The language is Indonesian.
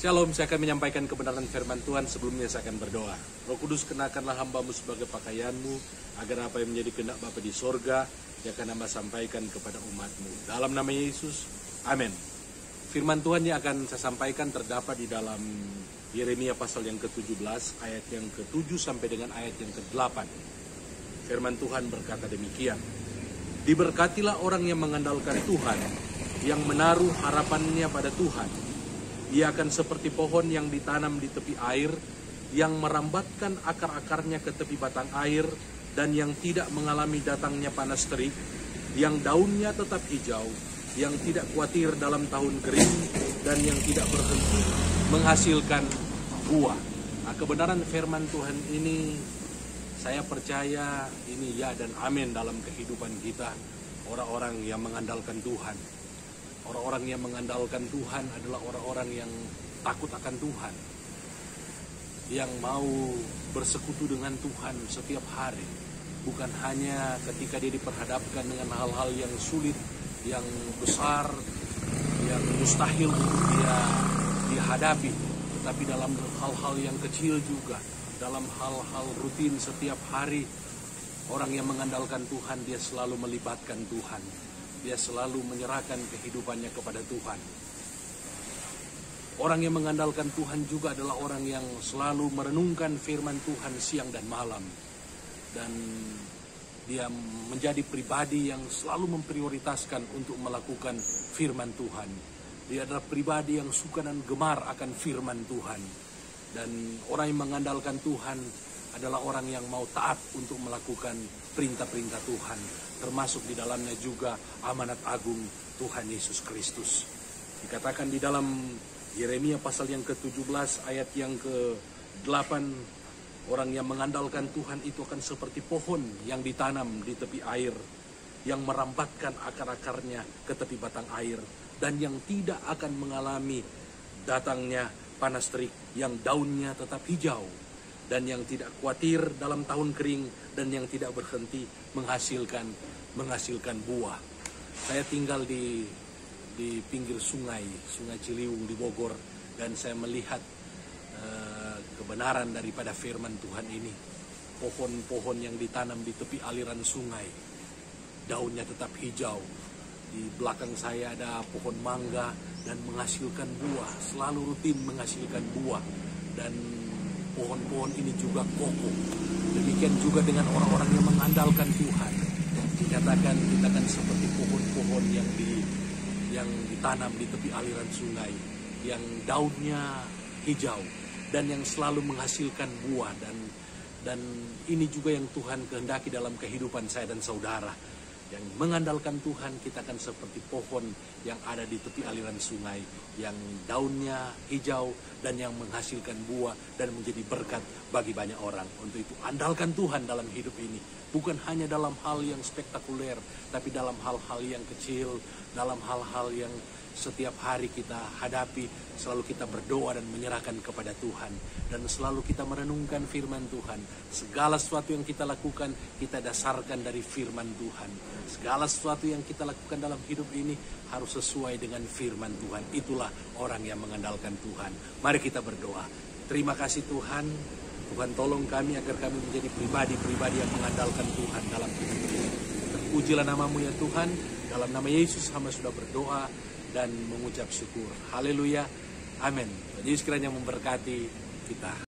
Shalom, saya akan menyampaikan kebenaran firman Tuhan. Sebelumnya saya akan berdoa. Roh Kudus, kenakanlah hamba-Mu sebagai pakaian-Mu, agar apa yang menjadi kehendak Bapa di sorga, yang akan hamba sampaikan kepada umat-Mu. Dalam nama Yesus, amin. Firman Tuhan yang akan saya sampaikan terdapat di dalam Yeremia pasal yang ke-17, ayat yang ke-7 sampai dengan ayat yang ke-8. Firman Tuhan berkata demikian. Diberkatilah orang yang mengandalkan Tuhan, yang menaruh harapannya pada Tuhan. Ia akan seperti pohon yang ditanam di tepi air, yang merambatkan akar-akarnya ke tepi batang air, dan yang tidak mengalami datangnya panas terik, yang daunnya tetap hijau, yang tidak khawatir dalam tahun kering, dan yang tidak berhenti menghasilkan buah. Nah, kebenaran firman Tuhan ini, saya percaya ini ya dan amin dalam kehidupan kita, orang-orang yang mengandalkan Tuhan. Orang-orang yang mengandalkan Tuhan adalah orang-orang yang takut akan Tuhan, yang mau bersekutu dengan Tuhan setiap hari, bukan hanya ketika dia diperhadapkan dengan hal-hal yang sulit, yang besar, yang mustahil untuk dia dihadapi, tetapi dalam hal-hal yang kecil juga, dalam hal-hal rutin setiap hari. Orang yang mengandalkan Tuhan, dia selalu melibatkan Tuhan. Dia selalu menyerahkan kehidupannya kepada Tuhan. Orang yang mengandalkan Tuhan juga adalah orang yang selalu merenungkan firman Tuhan siang dan malam. Dan dia menjadi pribadi yang selalu memprioritaskan untuk melakukan firman Tuhan. Dia adalah pribadi yang suka dan gemar akan firman Tuhan. Dan orang yang mengandalkan Tuhan adalah orang yang mau taat untuk melakukan perintah-perintah Tuhan, termasuk di dalamnya juga amanat agung Tuhan Yesus Kristus. Dikatakan di dalam Yeremia pasal yang ke-17 ayat yang ke-8, orang yang mengandalkan Tuhan itu akan seperti pohon yang ditanam di tepi air, yang merambatkan akar-akarnya ke tepi batang air, dan yang tidak akan mengalami datangnya panas terik, yang daunnya tetap hijau, dan yang tidak khawatir dalam tahun kering, dan yang tidak berhenti menghasilkan buah. Saya tinggal di pinggir sungai Ciliwung di Bogor, dan saya melihat kebenaran daripada firman Tuhan ini. Pohon-pohon yang ditanam di tepi aliran sungai, daunnya tetap hijau. Di belakang saya ada pohon mangga dan menghasilkan buah, selalu rutin menghasilkan buah. Dan pohon-pohon ini juga kokoh. Demikian juga dengan orang-orang yang mengandalkan Tuhan. Dikatakan kita kan seperti pohon-pohon yang ditanam di tepi aliran sungai, yang daunnya hijau dan yang selalu menghasilkan buah. Dan ini juga yang Tuhan kehendaki dalam kehidupan saya dan saudara. Yang mengandalkan Tuhan, kita akan seperti pohon yang ada di tepi aliran sungai, yang daunnya hijau dan yang menghasilkan buah dan menjadi berkat bagi banyak orang. Untuk itu andalkan Tuhan dalam hidup ini, bukan hanya dalam hal yang spektakuler, tapi dalam hal-hal yang kecil, dalam hal-hal yang setiap hari kita hadapi. Selalu kita berdoa dan menyerahkan kepada Tuhan, dan selalu kita merenungkan firman Tuhan. Segala sesuatu yang kita lakukan, kita dasarkan dari firman Tuhan. Segala sesuatu yang kita lakukan dalam hidup ini harus sesuai dengan firman Tuhan. Itulah orang yang mengandalkan Tuhan. Mari kita berdoa. Terima kasih Tuhan. Tuhan tolong kami agar kami menjadi pribadi-pribadi yang mengandalkan Tuhan dalam hidup ini. Terpujilah nama-Mu ya Tuhan. Dalam nama Yesus hamba sudah berdoa dan mengucap syukur. Haleluya. Amin. Tuhan Yesus kiranya memberkati kita.